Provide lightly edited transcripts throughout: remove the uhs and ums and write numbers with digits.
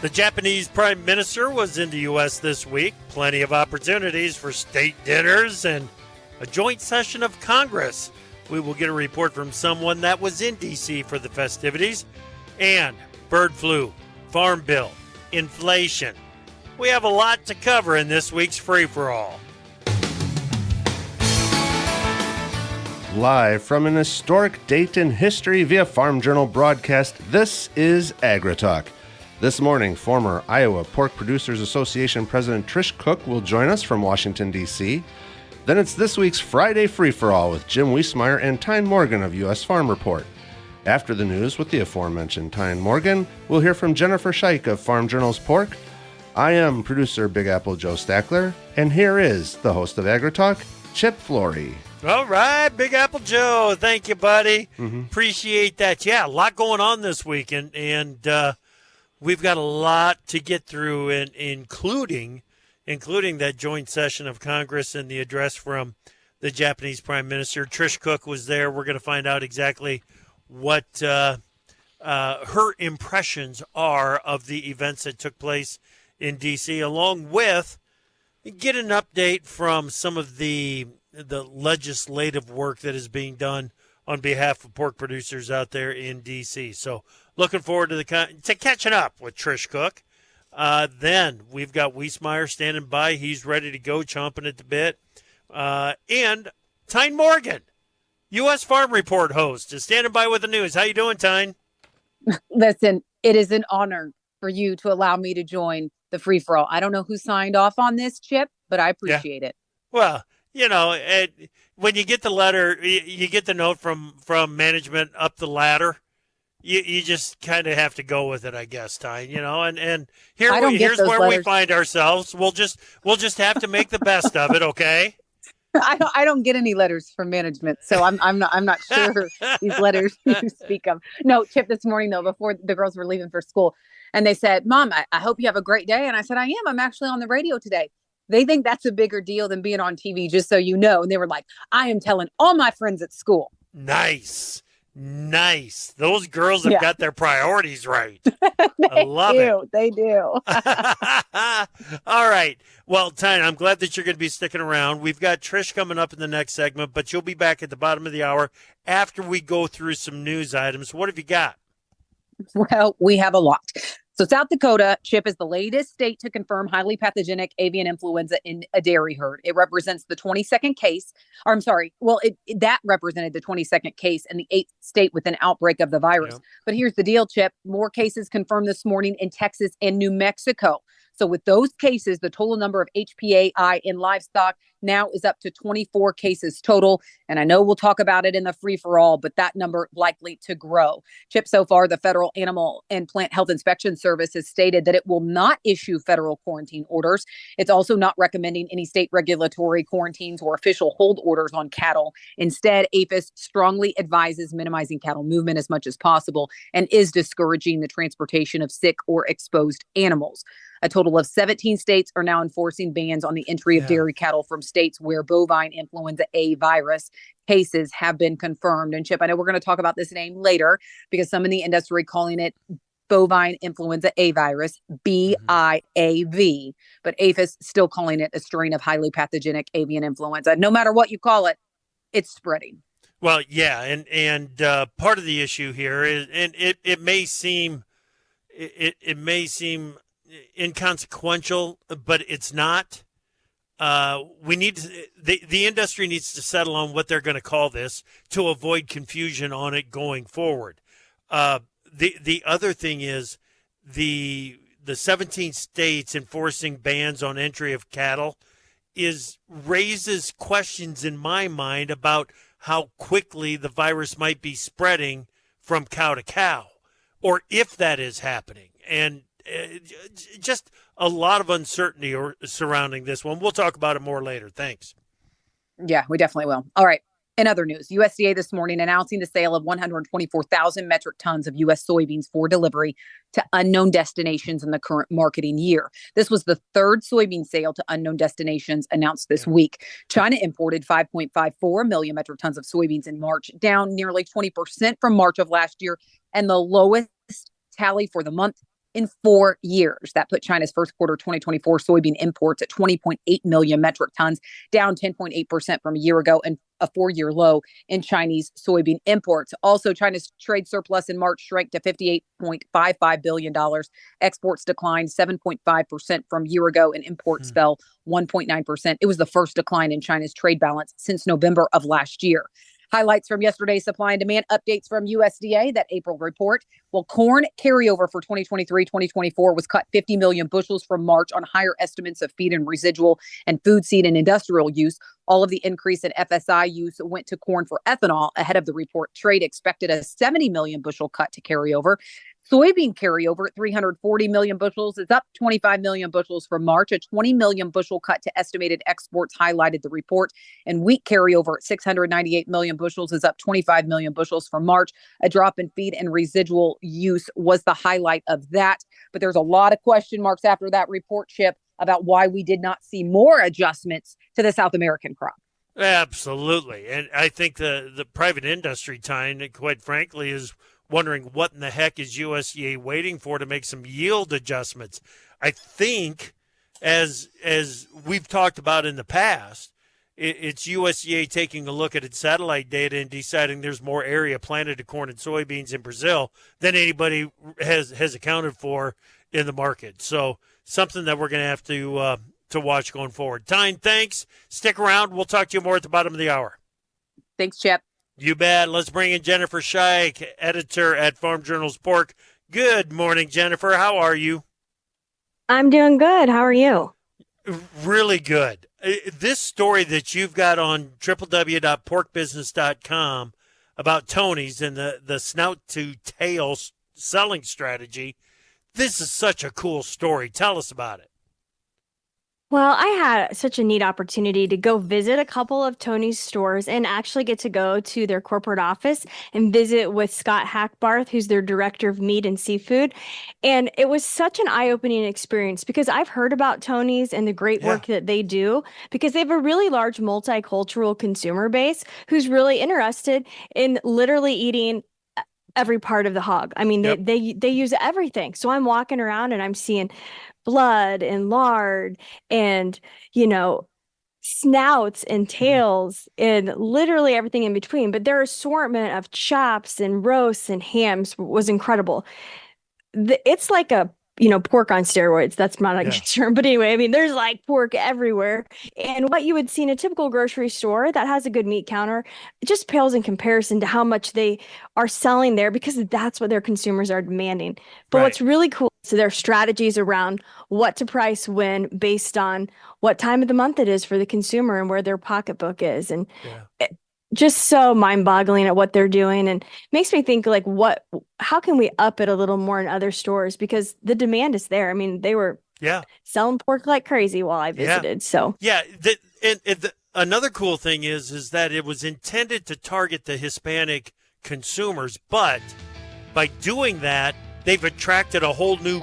The Japanese Prime Minister was in the U.S. this week. Plenty of opportunities for state dinners and a joint session of Congress. We will get a report from someone that was in D.C. for the festivities. And bird flu, farm bill, inflation. We have a lot to cover in this week's Free-for-All. Live from an historic date in history via Farm Journal broadcast, this is AgriTalk. This morning, former Iowa Pork Producers Association President Trish Cook will join us from Washington, D.C. Then it's this week's Friday Free-for-All with Jim Wiesemeyer and Tyne Morgan of U.S. Farm Report. After the news with the aforementioned Tyne Morgan, we'll hear from Jennifer Scheich of Farm Journal's Pork. I am producer Big Apple Joe Stackler, and here is the host of AgriTalk, Chip Flory. All right, Big Apple Joe. Thank you, buddy. Appreciate that. Yeah, a lot going on this week, and we've got a lot to get through, including that joint session of Congress and the address from the Japanese Prime Minister. Trish Cook was there. We're going to find out exactly what her impressions are of the events that took place in D.C., along with get an update from some of the legislative work that is being done on behalf of pork producers out there in D.C. So looking forward to catching up with Trish Cook. Then we've got Wiesemeyer standing by. He's ready to go, chomping at the bit. And Tyne Morgan, U.S. Farm Report host, is standing by with the news. How you doing, Tyne? Listen, it is an honor for you to allow me to join the free-for-all. I don't know who signed off on this, Chip, but I appreciate it. Well, you know, when you get the letter, you get the note from management up the ladder, you just kind of have to go with it, I guess, Tyne, you know, and here's where letters. We find ourselves. We'll just have to make the best of it, okay? I don't get any letters from management, so I'm not sure these letters you speak of. No, Chip, this morning though, before the girls were leaving for school, and they said, "Mom, I hope you have a great day." And I said, "I am. I'm actually on the radio today." They think that's a bigger deal than being on TV, just so you know. And they were like, "I am telling all my friends at school." Nice. Those girls have got their priorities right. I love it. They do. All right. Well, Tyne, I'm glad that you're going to be sticking around. We've got Trish coming up in the next segment, but you'll be back at the bottom of the hour after we go through some news items. What have you got? Well, we have a lot. So South Dakota, Chip, is the latest state to confirm highly pathogenic avian influenza in a dairy herd. It represents the 22nd case, or I'm sorry, well, that represented the 22nd case in the 8th state with an outbreak of the virus. Yep. But here's the deal, Chip. More cases confirmed this morning in Texas and New Mexico. So with those cases, the total number of HPAI in livestock now is up to 24 cases total. And I know we'll talk about it in the free-for-all, but that number likely to grow. Chip, so far, the Federal Animal and Plant Health Inspection Service has stated that it will not issue federal quarantine orders. It's also not recommending any state regulatory quarantines or official hold orders on cattle. Instead, APHIS strongly advises minimizing cattle movement as much as possible and is discouraging the transportation of sick or exposed animals. A total of 17 states are now enforcing bans on the entry of dairy cattle from states where bovine influenza A virus cases have been confirmed. And Chip, I know we're going to talk about this name later because some in the industry calling it bovine influenza A virus, BIAV, but APHIS still calling it a strain of highly pathogenic avian influenza. No matter what you call it, it's spreading. Well, yeah, and part of the issue here is, and it may seem inconsequential, but it's not. We need to, the industry needs to settle on what they're going to call this to avoid confusion on it going forward. The other thing is the 17 states enforcing bans on entry of cattle raises questions in my mind about how quickly the virus might be spreading from cow to cow, or if that is happening. And just a lot of uncertainty surrounding this one. We'll talk about it more later. Thanks. Yeah, we definitely will. All right. In other news, USDA this morning announcing the sale of 124,000 metric tons of U.S. soybeans for delivery to unknown destinations in the current marketing year. This was the third soybean sale to unknown destinations announced this week. China imported 5.54 million metric tons of soybeans in March, down nearly 20% from March of last year, and the lowest tally for the month in 4 years. That put China's first quarter 2024 soybean imports at 20.8 million metric tons, down 10.8% from a year ago, and a 4-year low in Chinese soybean imports. Also, China's trade surplus in March shrank to $58.55 billion. Exports declined 7.5% from a year ago, and imports fell 1.9%. It was the first decline in China's trade balance since November of last year. Highlights from yesterday's supply and demand updates from USDA, that April report. Well, corn carryover for 2023-2024 was cut 50 million bushels from March on higher estimates of feed and residual and food, seed, and industrial use. All of the increase in FSI use went to corn for ethanol. Ahead of the report, trade expected a 70 million bushel cut to carryover. Soybean carryover at 340 million bushels is up 25 million bushels from March. A 20 million bushel cut to estimated exports highlighted the report. And wheat carryover at 698 million bushels is up 25 million bushels from March. A drop in feed and residual use was the highlight of that. But there's a lot of question marks after that report, Chip, about why we did not see more adjustments to the South American crop. Absolutely. And I think the private industry, Tyne, quite frankly, is wondering what in the heck is USDA waiting for to make some yield adjustments. I think, as we've talked about in the past, it's USDA taking a look at its satellite data and deciding there's more area planted to corn and soybeans in Brazil than anybody has accounted for in the market. So something that we're going to have to watch going forward. Tyne, thanks. Stick around. We'll talk to you more at the bottom of the hour. Thanks, Chip. You bet. Let's bring in Jennifer Scheich, editor at Farm Journal's Pork. Good morning, Jennifer. How are you? I'm doing good. How are you? Really good. This story that you've got on www.porkbusiness.com about Tony's and the snout to tail selling strategy, this is such a cool story. Tell us about it. Well, I had such a neat opportunity to go visit a couple of Tony's stores and actually get to go to their corporate office and visit with Scott Hackbarth, who's their director of meat and seafood. And it was such an eye-opening experience because I've heard about Tony's and the great work that they do because they have a really large multicultural consumer base who's really interested in literally eating every part of the hog. I mean, they use everything. So I'm walking around and I'm seeing blood and lard and, snouts and tails and literally everything in between. But their assortment of chops and roasts and hams was incredible. It's like a pork on steroids. That's not a good term. But anyway, I mean, there's like pork everywhere. And what you would see in a typical grocery store that has a good meat counter, it just pales in comparison to how much they are selling there because that's what their consumers are demanding. But what's really cool is their strategies around what to price when based on what time of the month it is for the consumer and where their pocketbook is. And just so mind-boggling at what they're doing, and makes me think like, how can we up it a little more in other stores because the demand is there. I mean, they were selling pork like crazy while I visited. So another cool thing is that it was intended to target the Hispanic consumers, but by doing that, they've attracted a whole new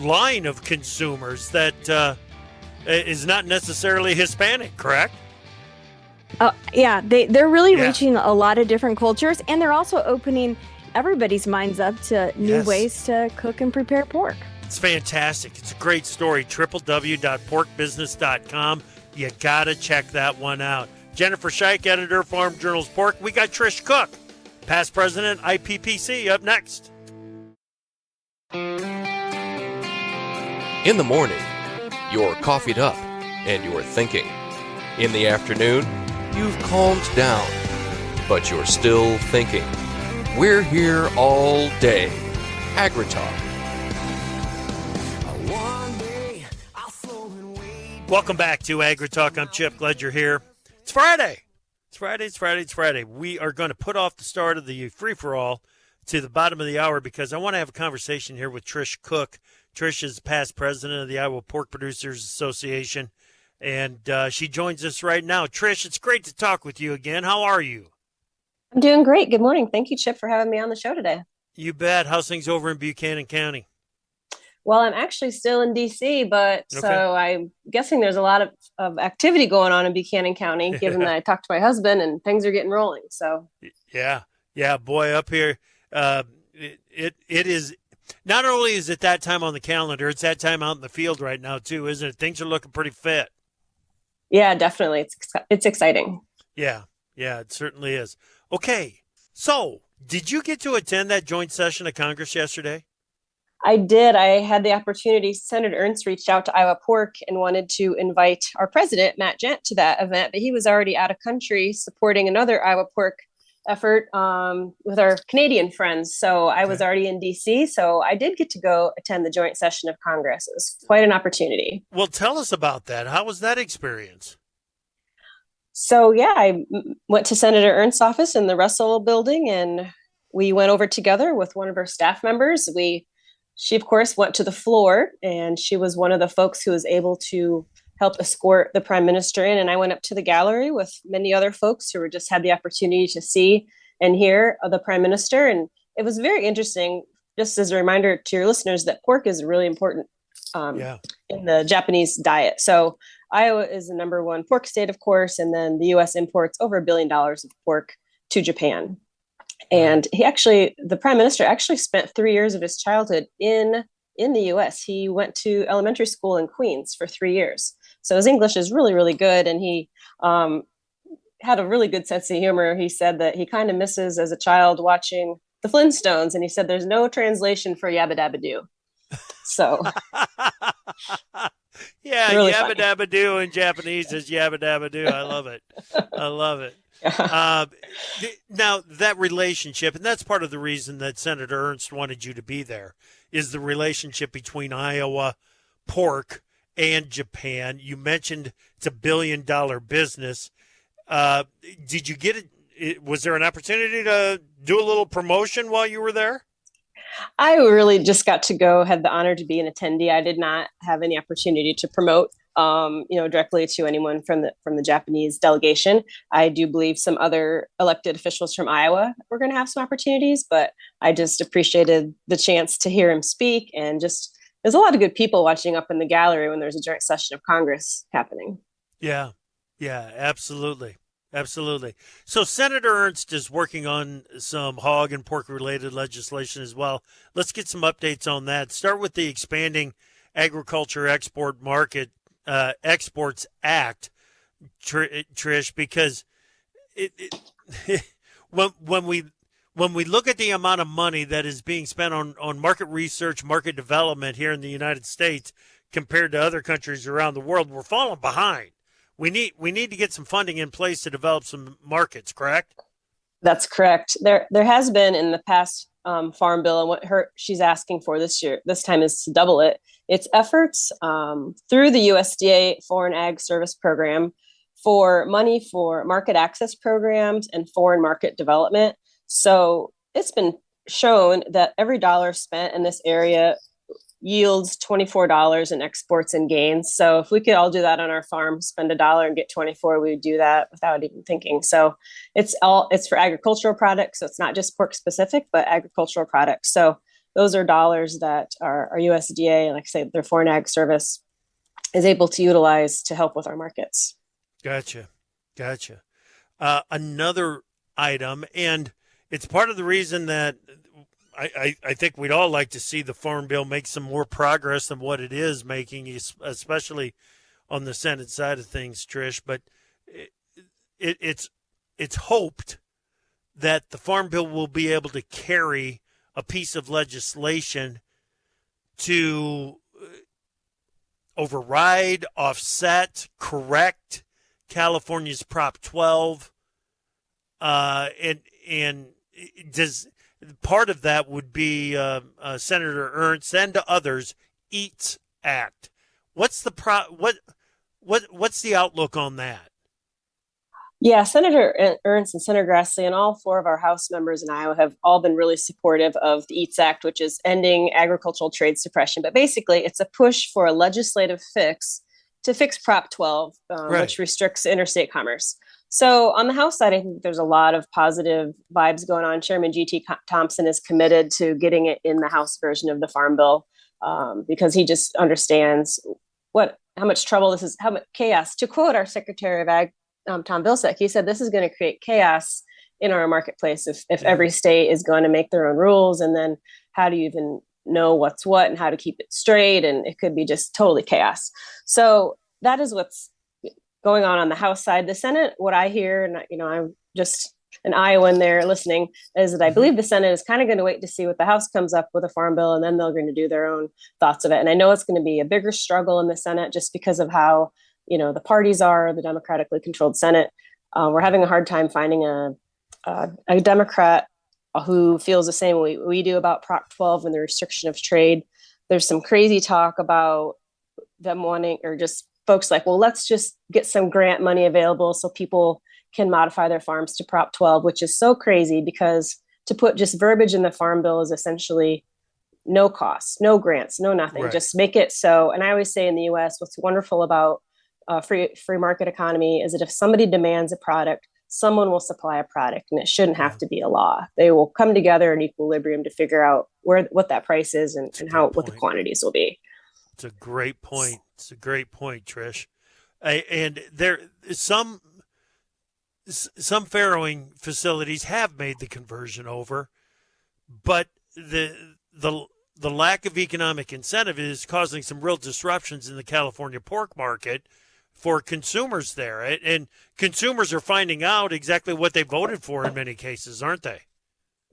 line of consumers that is not necessarily Hispanic, correct? They're really reaching a lot of different cultures, and they're also opening everybody's minds up to new ways to cook and prepare pork. It's fantastic. It's a great story. www.porkbusiness.com. You got to check that one out. Jennifer Scheich, editor, Farm Journal's Pork. We got Trish Cook, past president, IPPC, up next. In the morning, you're coffeeed up and you're thinking. In the afternoon, you've calmed down, but you're still thinking. We're here all day. AgriTalk. Welcome back to AgriTalk. I'm Chip. Glad you're here. It's Friday. It's Friday. We are going to put off the start of the free-for-all to the bottom of the hour because I want to have a conversation here with Trish Cook. Trish is past president of the Iowa Pork Producers Association. And she joins us right now. Trish, it's great to talk with you again. How are you? I'm doing great. Good morning. Thank you, Chip, for having me on the show today. You bet. How's things over in Buchanan County? Well, I'm actually still in D.C., but so I'm guessing there's a lot of activity going on in Buchanan County, given that I talked to my husband and things are getting rolling. So yeah, boy, up here, it is. Not only is it that time on the calendar, it's that time out in the field right now too, isn't it? Things are looking pretty fit. Yeah, definitely. It's exciting. Yeah, it certainly is. Okay, so did you get to attend that joint session of Congress yesterday? I did. I had the opportunity. Senator Ernst reached out to Iowa Pork and wanted to invite our president, Matt Gent, to that event, but he was already out of country supporting another Iowa Pork effort with our Canadian friends. So I was already in DC. So I did get to go attend the joint session of Congress. It was quite an opportunity. Well, tell us about that. How was that experience? So, yeah, I went to Senator Ernst's office in the Russell building, and we went over together with one of her staff members. She, of course, went to the floor, and she was one of the folks who was able to help escort the prime minister in. And I went up to the gallery with many other folks who just had the opportunity to see and hear the prime minister. And it was very interesting, just as a reminder to your listeners, that pork is really important in the Japanese diet. So Iowa is the number one pork state, of course, and then the U.S. imports over $1 billion of pork to Japan. And the prime minister actually spent 3 years of his childhood in the U.S. He went to elementary school in Queens for 3 years. So his English is really, really good. And he had a really good sense of humor. He said that he kind of misses as a child watching the Flintstones. And he said there's no translation for yabba dabba doo. So yeah, really yabba dabba doo in Japanese is yabba dabba doo. I love it. I love it. Now that relationship, and that's part of the reason that Senator Ernst wanted you to be there, is the relationship between Iowa pork and Japan. You mentioned it's $1 billion business. Did you get it? Was there an opportunity to do a little promotion while you were there? I really just got to go, had the honor to be an attendee. I did not have any opportunity to promote, directly to anyone from the Japanese delegation. I do believe some other elected officials from Iowa were going to have some opportunities, but I just appreciated the chance to hear him speak. And just, there's a lot of good people watching up in the gallery when there's a joint session of Congress happening. Yeah, absolutely. Absolutely. So Senator Ernst is working on some hog and pork related legislation as well. Let's get some updates on that. Start with the expanding agriculture export market exports act, Trish, because when we look at the amount of money that is being spent on market research, market development here in the United States compared to other countries around the world, we're falling behind. We need to get some funding in place to develop some markets, correct? That's correct. There has been in the past farm bill, and what she's asking for this time is to double it. It's efforts through the USDA Foreign Ag Service Program for money for market access programs and foreign market development. So it's been shown that every dollar spent in this area yields $24 in exports and gains. So if we could all do that on our farm, spend $1 and get 24, we would do that without even thinking. So it's for agricultural products. So it's not just pork specific, but agricultural products. So those are dollars that our USDA, like I say, their Foreign Ag Service is able to utilize to help with our markets. Gotcha. Another item, and it's part of the reason that I think we'd all like to see the Farm Bill make some more progress than what it is making, especially on the Senate side of things, Trish. But it's hoped that the Farm Bill will be able to carry a piece of legislation to override, offset, correct California's Prop 12, and does. Part of that would be Senator Ernst and to others EATS Act. What's the what's the outlook on that? Yeah, Senator Ernst and Senator Grassley and all 4 of our House members in Iowa have all been really supportive of the EATS Act, which is ending agricultural trade suppression. But basically, it's a push for a legislative fix to fix Prop 12, which restricts interstate commerce. So on the House side, I think there's a lot of positive vibes going on. Chairman G.T. Thompson is committed to getting it in the House version of the Farm Bill because he just understands how much trouble this is, how much chaos. To quote our Secretary of Ag, Tom Vilsack, he said this is going to create chaos in our marketplace if every state is going to make their own rules. And then how do you even know what's what and how to keep it straight. And it could be just totally chaos. So that is what's going on the House side. The Senate, what I hear, and I'm just an Iowan there listening, is that I believe the Senate is kind of going to wait to see what the House comes up with a farm bill, and then they're going to do their own thoughts of it. And I know it's going to be a bigger struggle in the Senate just because of how, the parties are, the democratically controlled Senate. We're having a hard time finding a Democrat who feels the same way we do about Prop 12 and the restriction of trade. There's some crazy talk about them wanting, or just folks like, well, let's just get some grant money available so people can modify their farms to Prop 12, which is so crazy because to put just verbiage in the Farm Bill is essentially no costs, no grants, no nothing. Right. Just make it so. And I always say in the U.S., what's wonderful about free market economy is that if somebody demands a product, someone will supply a product, and it shouldn't have to be a law. They will come together in equilibrium to figure out what that price is and what the quantities will be. It's a great point. It's a great point, Trish. And there some farrowing facilities have made the conversion over, but the lack of economic incentive is causing some real disruptions in the California pork market for consumers there. And consumers are finding out exactly what they voted for in many cases, aren't they?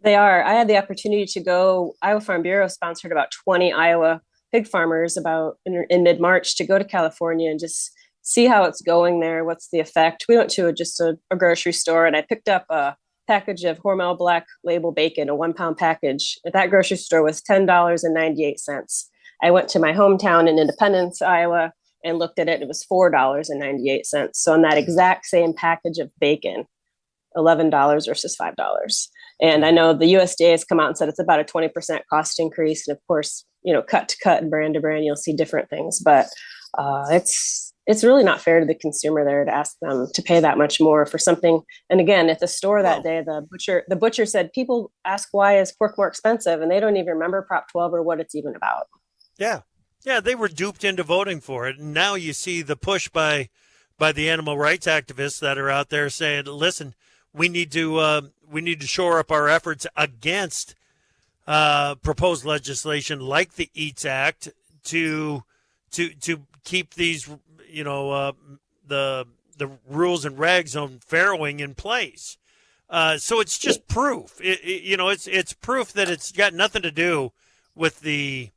They are. I had the opportunity to go. Iowa Farm Bureau sponsored about 20 Iowa pig farmers in mid-March to go to California and just see how it's going there. What's the effect? We went to just a grocery store, and I picked up a package of Hormel Black Label bacon, a 1-pound package. At that grocery store was $10.98. I went to my hometown in Independence, Iowa, and looked at it. It was $4.98. So on that exact same package of bacon, $11 versus $5. And I know the USDA has come out and said it's about a 20% cost increase. And of course, cut to cut and brand to brand, you'll see different things. But it's really not fair to the consumer there to ask them to pay that much more for something. And again, at the store that day, the butcher said, people ask why is pork more expensive, and they don't even remember Prop 12 or what it's even about. Yeah, they were duped into voting for it. And now you see the push by the animal rights activists that are out there saying, listen, we need to shore up our efforts against proposed legislation like the EATS Act to keep these, the rules and regs on farrowing in place. So it's just proof. It's proof that it's got nothing to do with the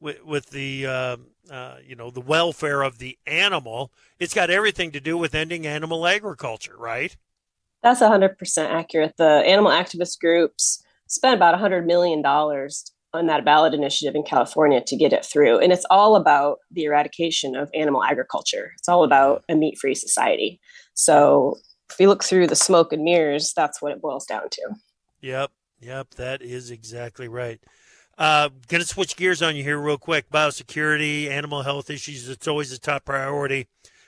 the welfare of the animal. It's got everything to do with ending animal agriculture, right? That's 100% accurate. The animal activist groups spent about $100 million on that ballot initiative in California to get it through. And it's all about the eradication of animal agriculture. It's all about a meat-free society. So if you look through the smoke and mirrors, that's what it boils down to. Yep, that is exactly right. Going to switch gears on you here real quick. Biosecurity, animal health issues, it's always a top priority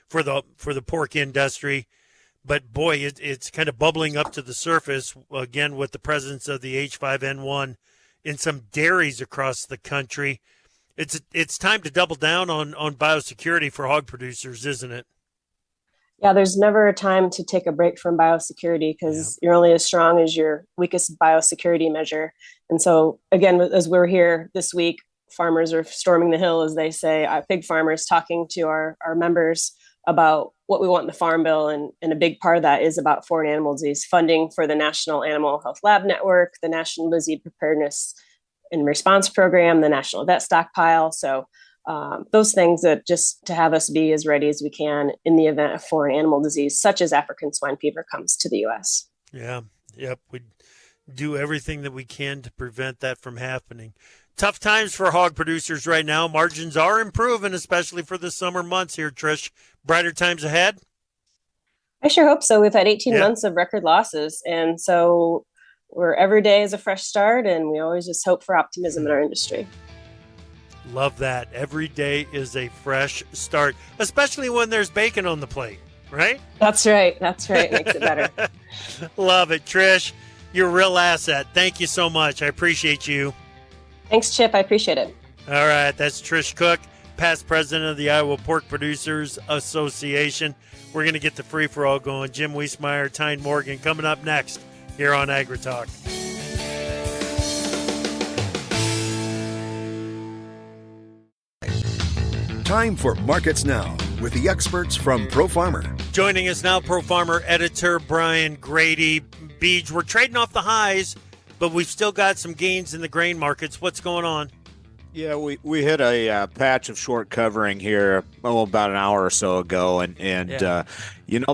for the pork industry. But boy, it's kind of bubbling up to the surface again with the presence of the H5N1 in some dairies across the country. It's time to double down on biosecurity for hog producers, isn't it? Yeah, there's never a time to take a break from biosecurity because you're only as strong as your weakest biosecurity measure. And so, again, as we're here this week, farmers are storming the hill, as they say, pig farmers talking to our members about what we want in the Farm Bill. And a big part of that is about foreign animal disease funding for the National Animal Health Lab Network, the National Disease Preparedness and Response Program, the National Vet Stockpile. So those things that just to have us be as ready as we can in the event of foreign animal disease, such as African swine fever, comes to the U.S. Yeah. Yep. We do everything that we can to prevent that from happening. Tough times for hog producers right now. Margins are improving, especially for the summer months here, Trish. Brighter times ahead? I sure hope so. We've had 18 months of record losses. And so every day is a fresh start, and we always just hope for optimism in our industry. Love that. Every day is a fresh start, especially when there's bacon on the plate, right? That's right. It makes it better. Love it. Trish, you're a real asset. Thank you so much. I appreciate you. Thanks, Chip. I appreciate it. All right. That's Trish Cook, past president of the Iowa Pork Producers Association. We're going to get the free-for-all going. Jim Wiesemeyer, Tyne Morgan coming up next here on AgriTalk. Time for Markets Now with the experts from Pro Farmer. Joining us now, Pro Farmer editor Brian Grady. Beej, we're trading off the highs, but we've still got some gains in the grain markets. What's going on? Yeah, we hit a patch of short covering here about an hour or so ago, and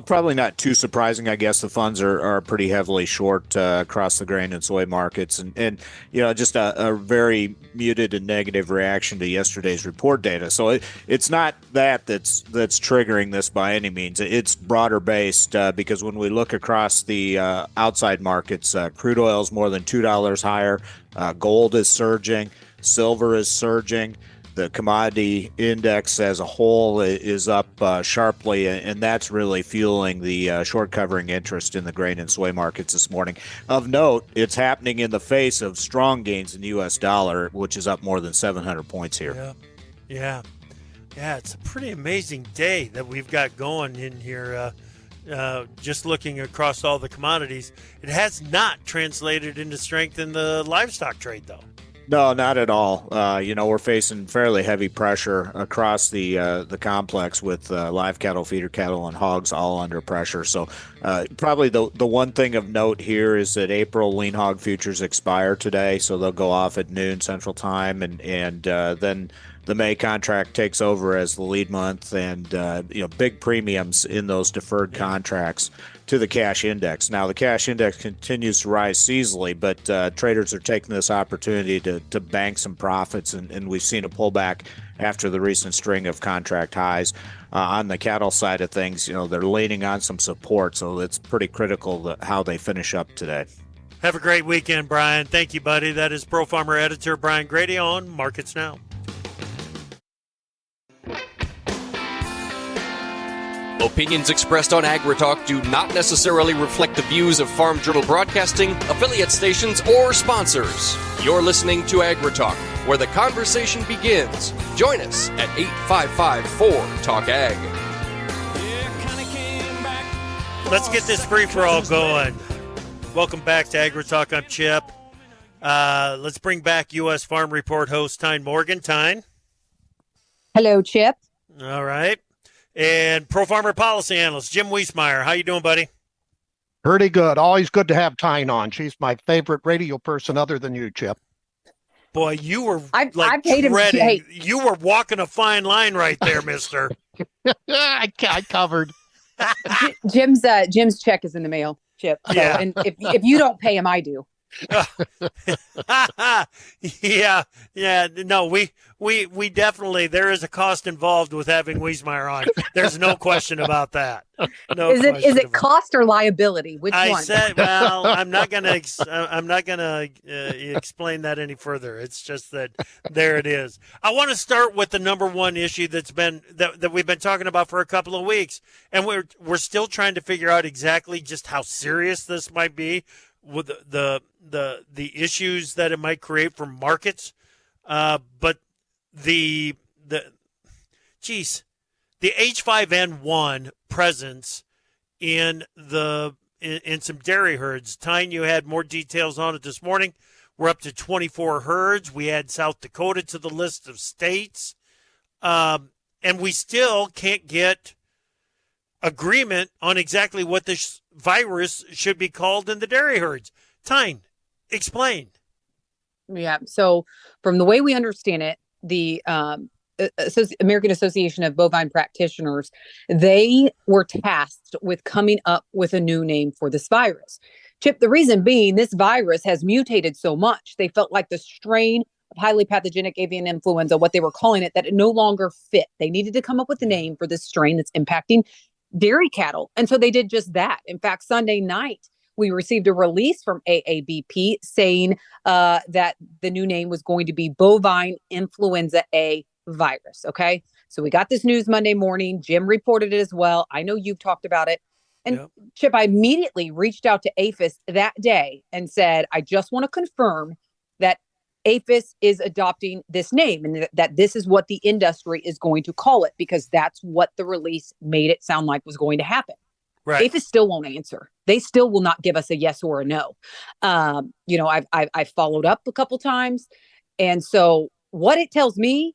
probably not too surprising. I guess the funds are pretty heavily short across the grain and soy markets, and just a very muted and negative reaction to yesterday's report data. So it's not that's triggering this by any means. It's broader based because when we look across the outside markets, crude oil is more than $2 higher, gold is surging. Silver is surging. The commodity index as a whole is up sharply, and that's really fueling the short covering interest in the grain and soy markets this morning. Of note, it's happening in the face of strong gains in the U.S. dollar, which is up more than 700 points here. Yeah, it's a pretty amazing day that we've got going in here. Just looking across all the commodities, it has not translated into strength in the livestock trade, though. No, not at all. We're facing fairly heavy pressure across the complex with live cattle, feeder cattle, and hogs all under pressure. So probably the one thing of note here is that April lean hog futures expire today, so they'll go off at noon Central Time, and then the May contract takes over as the lead month, and big premiums in those deferred contracts to the cash index. Now, the cash index continues to rise seasonally, but traders are taking this opportunity to bank some profits, and we've seen a pullback after the recent string of contract highs. On the cattle side of things, they're leaning on some support, so it's pretty critical how they finish up today. Have a great weekend, Brian. Thank you, buddy. That is Pro Farmer editor Brian Grady on Markets Now. Opinions expressed on AgriTalk do not necessarily reflect the views of Farm Journal Broadcasting, affiliate stations, or sponsors. You're listening to AgriTalk, where the conversation begins. Join us at 855-4-TALK-AG. Let's get this free-for-all going. Welcome back to AgriTalk. I'm Chip. Let's bring back U.S. Farm Report host Tyne Morgan. Tyne. Hello, Chip. All right. And Pro Farmer Policy Analyst Jim Wiesemeyer. How you doing, buddy? Pretty good. Always good to have Tyne on. She's my favorite radio person other than you, Chip. Boy, you were I've hated treading. him. You were walking a fine line right there, mister. I covered. Jim's check is in the mail, Chip. So, Yeah. And if you don't pay him, I do. Yeah. No, we definitely, there is a cost involved with having Wiesemeyer on. There's no question about that. No. Is it cost or liability? Which I one? said, well, I'm not gonna explain that any further. It's just that there it is. I want to start with the number one issue that we've been talking about for a couple of weeks, and we're still trying to figure out exactly just how serious this might be with the issues that it might create for markets. But the H5N1 presence in some dairy herds. Tyne, you had more details on it this morning. We're up to 24 herds. We add South Dakota to the list of states. And we still can't get agreement on exactly what this virus should be called in the dairy herds. Tyne, explain. Yeah. So from the way we understand it, the American Association of Bovine Practitioners, they were tasked with coming up with a new name for this virus. Chip, the reason being this virus has mutated so much, they felt like the strain of highly pathogenic avian influenza, what they were calling it, that it no longer fit. They needed to come up with a name for this strain that's impacting dairy cattle. And so they did just that. In fact, Sunday night, we received a release from AABP saying that the new name was going to be bovine influenza A virus. Okay. So we got this news Monday morning. Jim reported it as well. I know you've talked about it. And Yep. Chip, I immediately reached out to APHIS that day and said, I just want to confirm that APHIS is adopting this name and that this is what the industry is going to call it, because that's what the release made it sound like was going to happen. Right. APHIS still won't answer. They still will not give us a yes or a no. I've followed up a couple times. And so what it tells me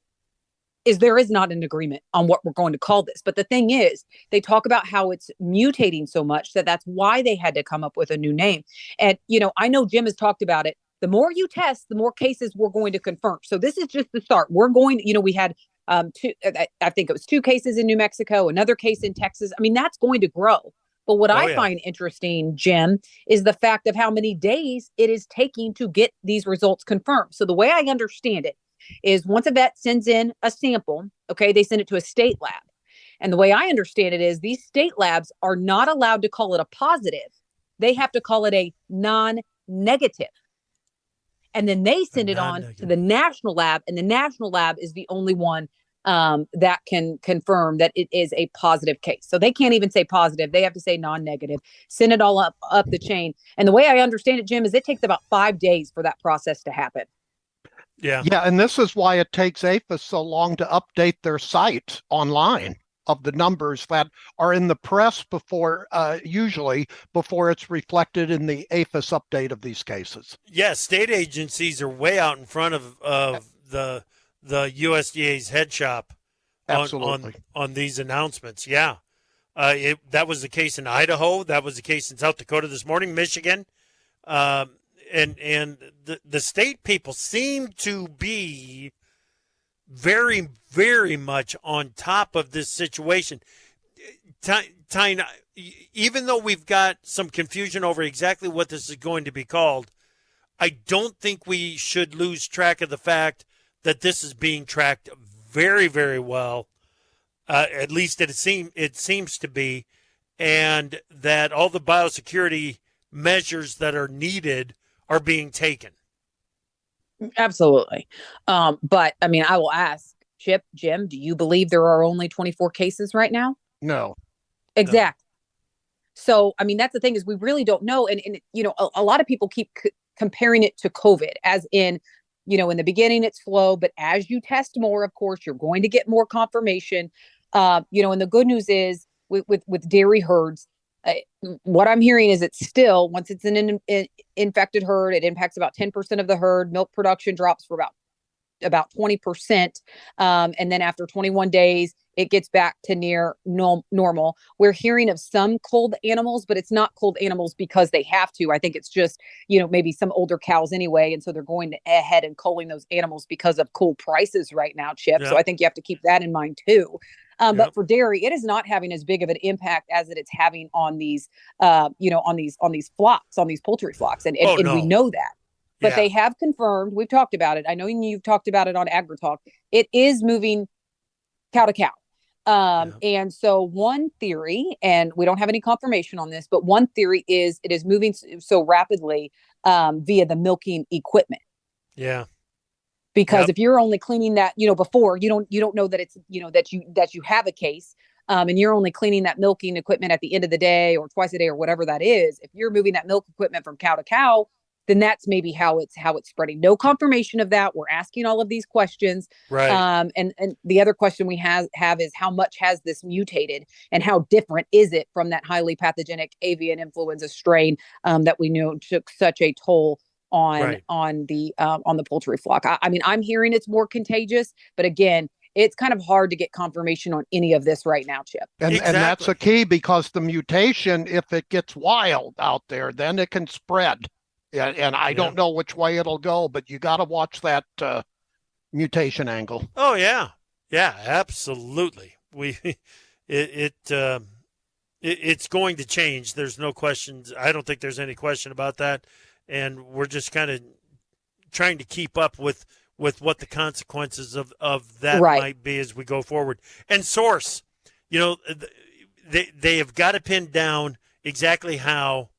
is there is not an agreement on what we're going to call this. But the thing is, they talk about how it's mutating so much that that's why they had to come up with a new name. And, I know Jim has talked about it. The more you test, the more cases we're going to confirm. So this is just the start. We're going, we had two, I think it was 2 cases in New Mexico, another case in Texas. I mean, that's going to grow. But what I find interesting, Jim, is the fact of how many days it is taking to get these results confirmed. So the way I understand it is once a vet sends in a sample, okay, they send it to a state lab. And the way I understand it is these state labs are not allowed to call it a positive. They have to call it a non-negative. And then they send it on to the national lab, and the national lab is the only one that can confirm that it is a positive case. So they can't even say positive. They have to say non-negative, send it all up the chain. And the way I understand it, Jim, is it takes about 5 days for that process to happen. Yeah. Yeah. And this is why it takes APHIS so long to update their site online of the numbers that are in the press usually before it's reflected in the APHIS update of these cases. Yeah. State agencies are way out in front of the USDA's head shop on these announcements. Yeah. That was the case in Idaho. That was the case in South Dakota this morning, Michigan. And the state people seem to be very, very much on top of this situation. Tyne, even though we've got some confusion over exactly what this is going to be called, I don't think we should lose track of the fact that this is being tracked very, very well. At least it seems to be, and that all the biosecurity measures that are needed are being taken. Absolutely. But I mean, I will ask Jim, do you believe there are only 24 cases right now? No. Exactly. No. So, I mean, that's the thing is we really don't know. And a lot of people keep comparing it to COVID as in, in the beginning it's slow, but as you test more, of course, you're going to get more confirmation. And the good news is with dairy herds, what I'm hearing is it's still, once it's an infected herd, it impacts about 10% of the herd. Milk production drops for about 20%. And then after 21 days, it gets back to near normal. We're hearing of some culled animals, but it's not culled animals because they have to. I think it's just, maybe some older cows anyway. And so they're going ahead and culling those animals because of cool prices right now, Chip. Yeah. So I think you have to keep that in mind too. But for dairy, it is not having as big of an impact as it's having on these, on these flocks, on these poultry flocks. And we know that. But they have confirmed, we've talked about it. I know you've talked about it on AgriTalk. It is moving cow to cow. And so one theory, and we don't have any confirmation on this, but one theory is it is moving so rapidly via the milking equipment. Yeah. Because if you're only cleaning that, before you don't know that it's, that you have a case, and you're only cleaning that milking equipment at the end of the day or twice a day or whatever that is. If you're moving that milk equipment from cow to cow, then that's maybe how it's spreading. No confirmation of that. We're asking all of these questions. Right. And the other question we have is how much has this mutated and how different is it from that highly pathogenic avian influenza strain that we knew took such a toll on the poultry flock. I mean, I'm hearing it's more contagious, but again, it's kind of hard to get confirmation on any of this right now, Chip. And that's a key because the mutation, if it gets wild out there, then it can spread. And I don't know which way it'll go, but you got to watch that mutation angle. Oh yeah, absolutely. It's going to change. There's no questions. I don't think there's any question about that. And we're just kind of trying to keep up with what the consequences of that might be as we go forward. And source, they have got to pin down exactly how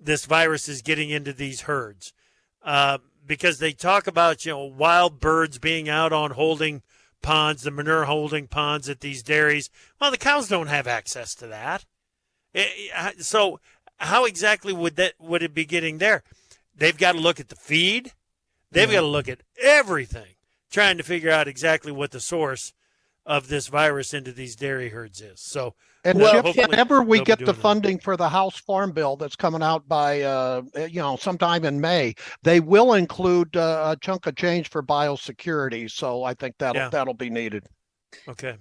this virus is getting into these herds, because they talk about, wild birds being out on holding ponds, the manure holding ponds at these dairies. Well, the cows don't have access to that. So how exactly would it be getting there? They've got to look at the feed. They've got to look at everything, trying to figure out exactly what the source of this virus into these dairy herds is. So, And Well, Chip, hopefully whenever we they'll be get the doing that. funding for the House Farm Bill that's coming out by, sometime in May, they will include a chunk of change for biosecurity. So I think that'll be needed. Okay.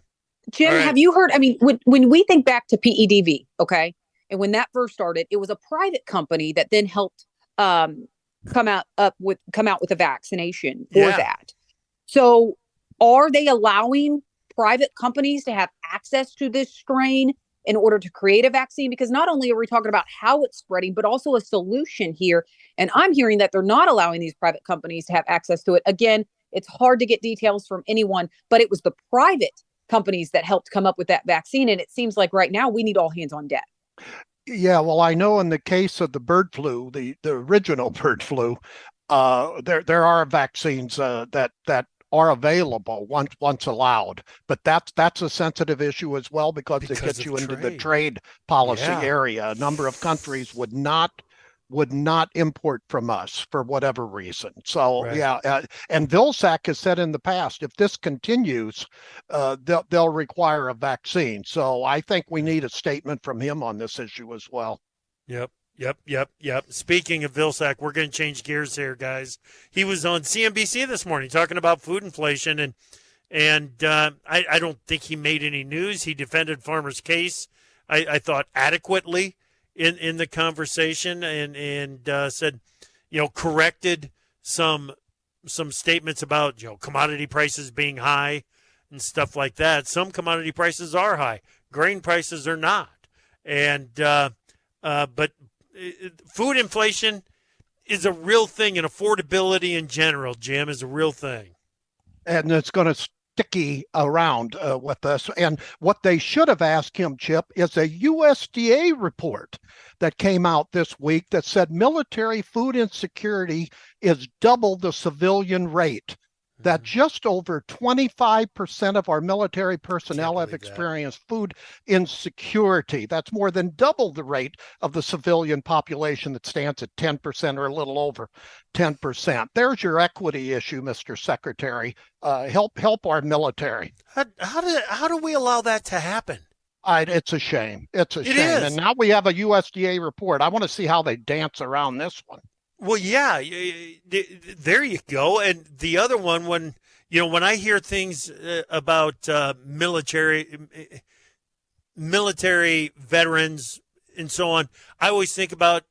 Jim, All right. have you heard? I mean, when we think back to PEDV, okay, and when that first started, it was a private company that then helped come out with a vaccination for Yeah. that. So, are they allowing private companies to have access to this strain in order to create a vaccine? Because not only are we talking about how it's spreading, but also a solution here. And I'm hearing that they're not allowing these private companies to have access to it. Again, it's hard to get details from anyone, but it was the private companies that helped come up with that vaccine. And it seems like right now we need all hands on deck. Yeah, well, I know in the case of the bird flu, the original bird flu, there are vaccines that are available once allowed, but that's a sensitive issue as well because it gets of you into the trade. trade policy Yeah. area. A number of countries would not import from us for whatever reason. So Right. yeah, and Vilsack has said in the past, if this continues, they'll require a vaccine. So I think we need a statement from him on this issue as well. Yep. Speaking of Vilsack, we're going to change gears here, guys. He was on CNBC this morning talking about food inflation, and I don't think he made any news. He defended farmers' case, I thought, adequately in the conversation, and said, corrected some statements about commodity prices being high and stuff like that. Some commodity prices are high, grain prices are not, and but food inflation is a real thing, and affordability in general, Jim, is a real thing. And it's going to sticky around with us. And what they should have asked him, Chip, is a USDA report that came out this week that said military food insecurity is double the civilian rate. That just over 25% of our military personnel have experienced food insecurity. That's more than double the rate of the civilian population that stands at 10% or a little over 10%. There's your equity issue, Mr. Secretary. Help our military. How do we allow that to happen? It's a shame. It's a shame. Is. And now we have a USDA report. I want to see how they dance around this one. Well, yeah, there you go. And the other one, when I hear things about military veterans and so on, I always think about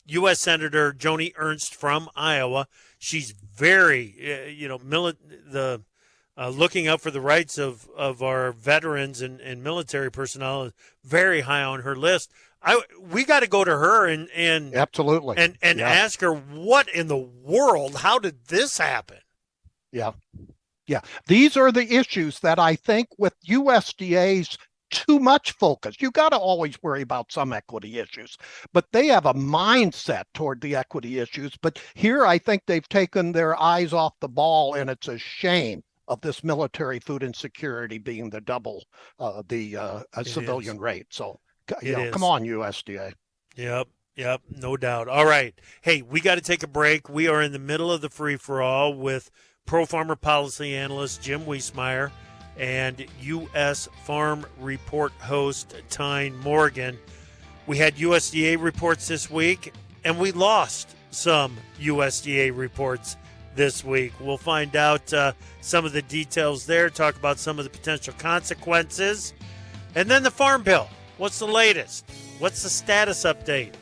U.S. Senator Joni Ernst from Iowa. She's very, looking out for the rights of our veterans and military personnel is very high on her list. We got to go to her and absolutely and ask her what in the world, how did this happen? Yeah. These are the issues that I think with USDA's too much focus. You got to always worry about some equity issues, but they have a mindset toward the equity issues. But here, I think they've taken their eyes off the ball, and it's a shame of this military food insecurity being the double the civilian rate. So. Come on, USDA. Yep, no doubt. All right. Hey, we got to take a break. We are in the middle of the free-for-all with Pro Farmer Policy Analyst Jim Wiesemeyer and U.S. Farm Report host Tyne Morgan. We had USDA reports this week, and we lost some USDA reports this week. We'll find out some of the details there, talk about some of the potential consequences, and then the Farm Bill. What's the latest? What's the status update?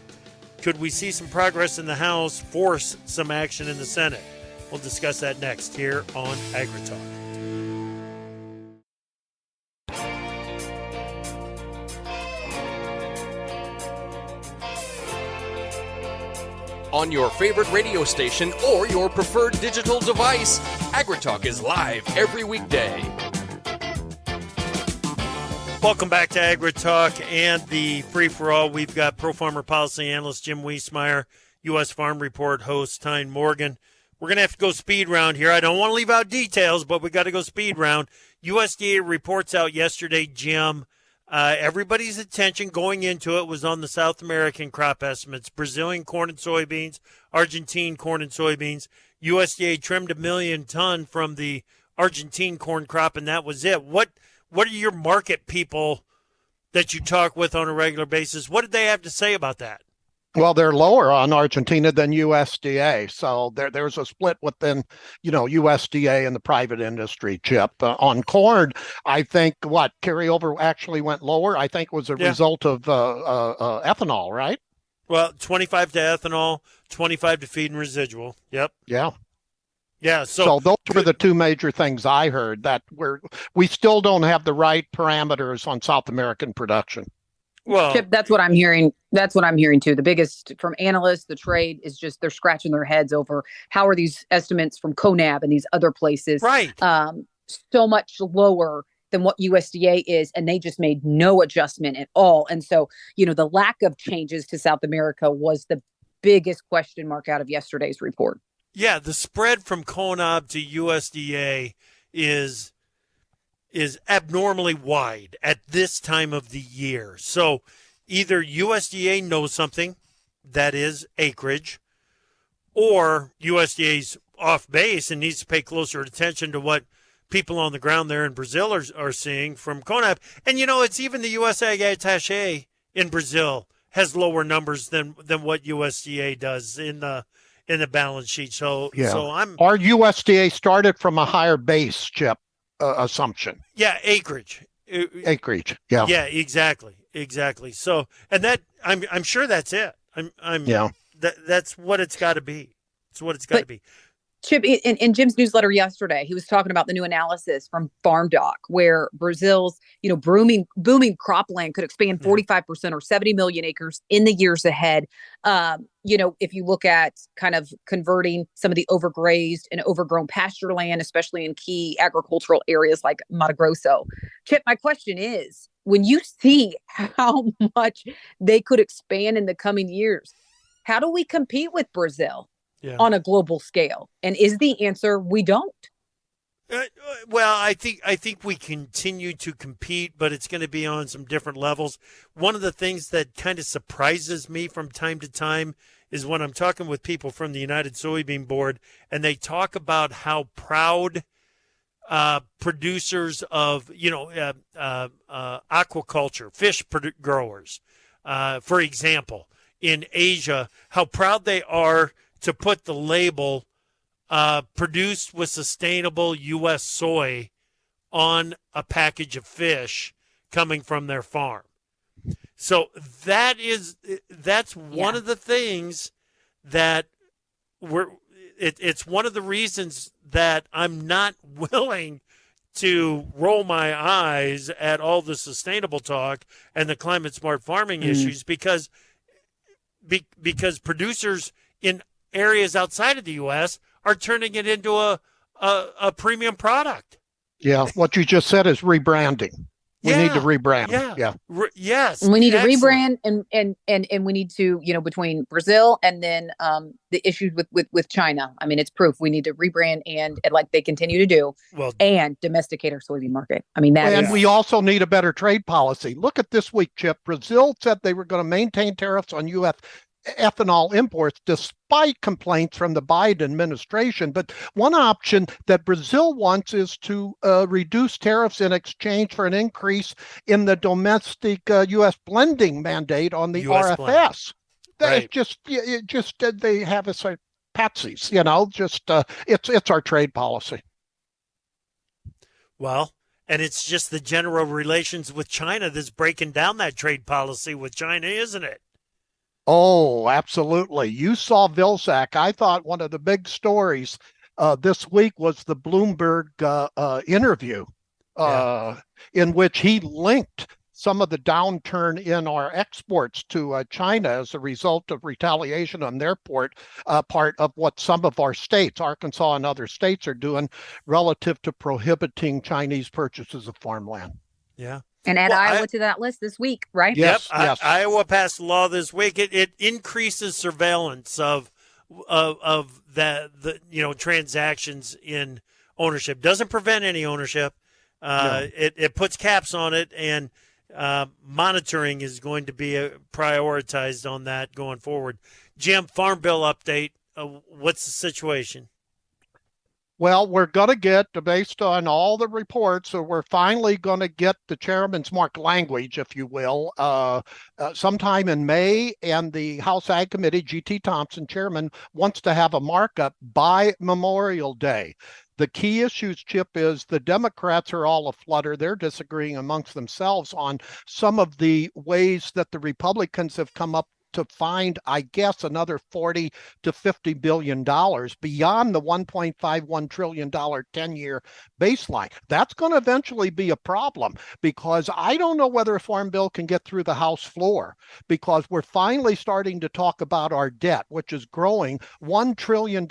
Could we see some progress in the House, force some action in the Senate? We'll discuss that next here on AgriTalk. On your favorite radio station or your preferred digital device, AgriTalk is live every weekday. Welcome back to AgriTalk and the free-for-all. We've got Pro Farmer Policy Analyst Jim Wiesemeyer, U.S. Farm Report host Tyne Morgan. We're going to have to go speed round here. I don't want to leave out details, but we got to go speed round. USDA reports out yesterday, Jim. Everybody's attention going into it was on the South American crop estimates. Brazilian corn and soybeans, Argentine corn and soybeans. USDA trimmed 1 million ton from the Argentine corn crop, and that was it. What are your market people that you talk with on a regular basis? What did they have to say about that? Well, they're lower on Argentina than USDA. So there's a split within, USDA and the private industry, Chip. On corn, I think carryover actually went lower. I think it was a result of ethanol, right? Well, 25 to ethanol, 25 to feed and residual. Yep. Yeah. Yeah. So those were the two major things I heard, that we still don't have the right parameters on South American production. Well, Chip, that's what I'm hearing. That's what I'm hearing too. The biggest from analysts, the trade is just they're scratching their heads over how are these estimates from CONAB and these other places so much lower than what USDA is, and they just made no adjustment at all. And so, the lack of changes to South America was the biggest question mark out of yesterday's report. Yeah, the spread from CONAB to USDA is abnormally wide at this time of the year. So either USDA knows something, that is acreage, or USDA's off base and needs to pay closer attention to what people on the ground there in Brazil are seeing from CONAB. And, it's even the U.S. Ag Attaché in Brazil has lower numbers than what USDA does in the balance sheet. So our USDA started from a higher base, Chip. Assumption. Yeah, acreage. Acreage. Yeah. Yeah, exactly. So, and that I'm sure that's it. That's what it's got to be. It's what it's got to be. Chip, in Jim's newsletter yesterday, he was talking about the new analysis from Farm Doc, where Brazil's, booming cropland could expand 45% or 70 million acres in the years ahead. If you look at kind of converting some of the overgrazed and overgrown pasture land, especially in key agricultural areas like Mato Grosso. Chip, my question is, when you see how much they could expand in the coming years, how do we compete with Brazil? Yeah. On a global scale? And is the answer we don't? Well, I think we continue to compete, but it's going to be on some different levels. One of the things that kind of surprises me from time to time is when I'm talking with people from the United Soybean Board, and they talk about how proud producers of aquaculture, fish growers, for example, in Asia, how proud they are to put the label produced with sustainable U.S. soy on a package of fish coming from their farm. So that's one of the things that it's one of the reasons that I'm not willing to roll my eyes at all the sustainable talk and the climate smart farming issues because producers in areas outside of the U.S. are turning it into a premium product. Yeah, what you just said is rebranding. We need to rebrand. Yeah. Yes. We need to rebrand and we need to, between Brazil and then the issues with China. I mean, it's proof we need to rebrand and like they continue to do and domesticate our soybean market. I mean, we also need a better trade policy. Look at this week, Chip. Brazil said they were going to maintain tariffs on U.S. ethanol imports despite complaints from the Biden administration. But one option that Brazil wants is to reduce tariffs in exchange for an increase in the domestic U.S. blending mandate on the US RFS. They have us like patsies, it's our trade policy. Well, and it's just the general relations with China that's breaking down that trade policy with China, isn't it? Oh, absolutely. You saw Vilsack. I thought one of the big stories this week was the Bloomberg interview in which he linked some of the downturn in our exports to China as a result of retaliation on their part of what some of our states, Arkansas and other states, are doing relative to prohibiting Chinese purchases of farmland. Yeah. And add Iowa to that list this week, right? Yes. Iowa passed a law this week. It increases surveillance of the transactions in ownership. Doesn't prevent any ownership. It puts caps on it, and monitoring is going to be prioritized on that going forward. Jim, Farm Bill update. What's the situation? Well, we're going to get, based on all the reports, so we're finally going to get the chairman's mark language, if you will, sometime in May. And the House Ag Committee, G.T. Thompson, chairman, wants to have a markup by Memorial Day. The key issues, Chip, is the Democrats are all aflutter. They're disagreeing amongst themselves on some of the ways that the Republicans have come up to find, I guess, another $40 to $50 billion beyond the $1.51 trillion 10-year baseline. That's going to eventually be a problem, because I don't know whether a farm bill can get through the House floor, because we're finally starting to talk about our debt, which is growing $1 trillion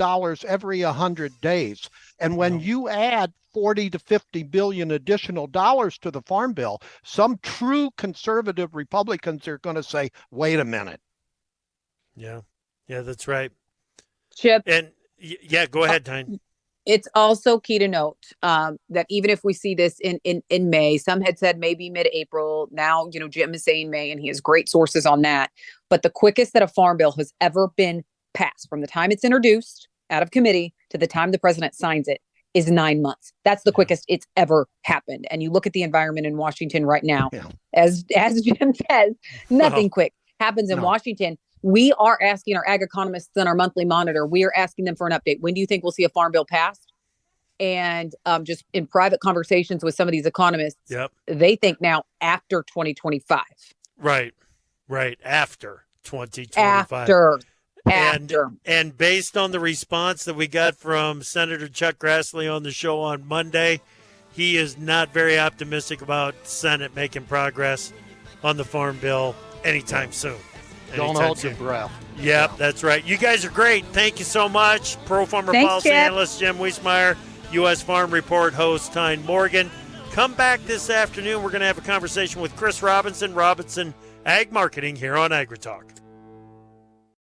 every 100 days. And when you add 40 to 50 billion additional dollars to the farm bill, some true conservative Republicans are going to say, wait a minute. Yeah, that's right. Chip. And yeah, go ahead, Tyne. It's also key to note that even if we see this in May, some had said maybe mid-April. Now, Jim is saying May, and he has great sources on that. But the quickest that a farm bill has ever been passed, from the time it's introduced out of committee to the time the president signs it, is 9 months. That's the quickest it's ever happened. And you look at the environment in Washington right now, as Jim says, nothing quick happens in Washington. We are asking our ag economists on our monthly monitor, we are asking them for an update. When do you think we'll see a farm bill passed? And just in private conversations with some of these economists, they think now after 2025. Right. After 2025. After. And based on the response that we got from Senator Chuck Grassley on the show on Monday, he is not very optimistic about Senate making progress on the farm bill anytime soon. Don't hold your breath. Yep, that's right. You guys are great. Thank you so much. Pro Farmer Policy Analyst Jim Wiesemeyer, U.S. Farm Report host Tyne Morgan. Come back this afternoon. We're going to have a conversation with Chris Robinson Ag Marketing here on AgriTalk.